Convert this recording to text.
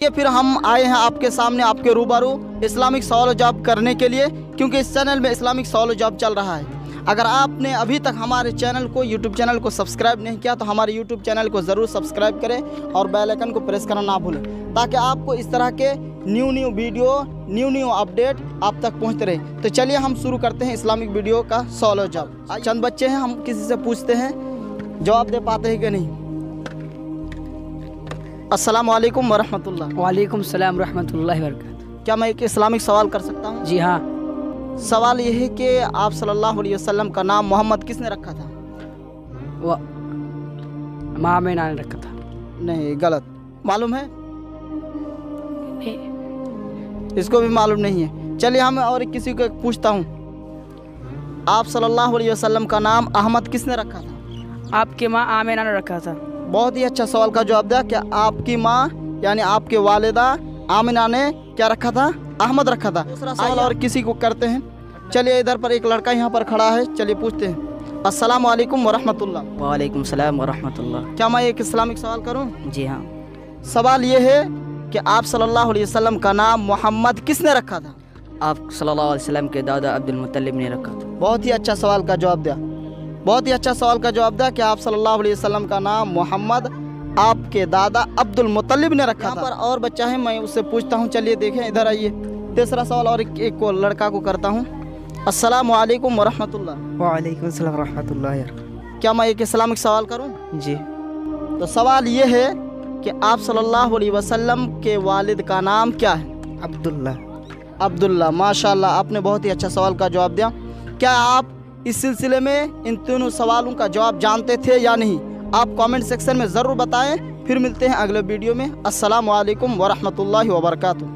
ये फिर हम आए हैं आपके सामने आपके रूबरू इस्लामिक सवाल जवाब करने के लिए, क्योंकि इस चैनल में इस्लामिक सवाल जवाब चल रहा है। अगर आपने अभी तक हमारे चैनल को यूट्यूब चैनल को सब्सक्राइब नहीं किया तो हमारे यूट्यूब चैनल को ज़रूर सब्सक्राइब करें और बेल आइकन को प्रेस करना ना भूलें, ताकि आपको इस तरह के न्यू वीडियो न्यू अपडेट आप तक पहुंचते रहे। तो चलिए हम शुरू करते हैं इस्लामिक वीडियो का सवाल जवाब। चंद बच्चे हैं, हम किसी से पूछते हैं, जवाब दे पाते हैं कि नहीं। अस्सलाम वालेकुम वरहमतुल्लाह। वालेकुम सलाम रहमतुल्लाहि वबरकातुहू। क्या मैं एक इस्लामिक सवाल कर सकता हूँ? जी हाँ। सवाल यह है कि आप सल्लल्लाहु अलैहि वसल्लम का नाम मोहम्मद किसने रखा था? वह माँ में ने रखा था। नहीं, गलत। मालूम है? इसको भी मालूम नहीं है। चलिए हम और किसी को पूछता हूँ, आप सल्लल्लाहु अलैहि वसल्लम का नाम अहमद किसने रखा था? आपके माँ आमिना ने रखा था। बहुत ही अच्छा सवाल का जवाब दिया। क्या आपकी माँ यानी आपके वालिदा आमिना ने क्या रखा था? अहमद रखा था। दूसरा सवाल और किसी को करते हैं। चलिए इधर पर एक लड़का यहाँ पर खड़ा है, चलिए पूछते हैं। अस्सलाम वालेकुम वरहमतुल्लाह। वालेकुम सलाम वरहमतुल्लाह। क्या मैं एक इस्लामिक सवाल करूँ? जी हाँ। सवाल ये है कि आप सल्लल्लाहु अलैहि वसल्लम का नाम मोहम्मद किसने रखा था? आप सल्लल्लाहु अलैहि वसल्लम के दादा अब्दुल मुत्तलिब ने रखा था। बहुत ही अच्छा सवाल का जवाब दिया। बहुत ही अच्छा सवाल का जवाब दिया कि आप सल्लल्लाहु अलैहि वसल्लम का नाम मोहम्मद आपके दादा अब्दुल मुत्तलिब ने रखा था। पर और बच्चा है, मैं उससे पूछता हूँ। चलिए देखें, इधर आइए। तीसरा सवाल और एक को लड़का को करता हूँ। अस्सलाम वालेकुम वरहमतुल्लाह। वालेकुम सलाम रहमतुल्लाह। क्या मैं एक इस्लामिक सवाल करूँ? जी। तो सवाल ये है कि आप सल्लल्लाहु अलैहि वसल्लम के वालिद का नाम क्या है? अब्दुल्ला। अब्दुल्ला। माशाल्लाह, आपने बहुत ही अच्छा सवाल का जवाब दिया। क्या आप इस सिलसिले में इन तीनों सवालों का जवाब जानते थे या नहीं? आप कमेंट सेक्शन में ज़रूर बताएं। फिर मिलते हैं अगले वीडियो में। अस्सलाम वालेकुम वरहमतुल्लाहि वबरकातुहू।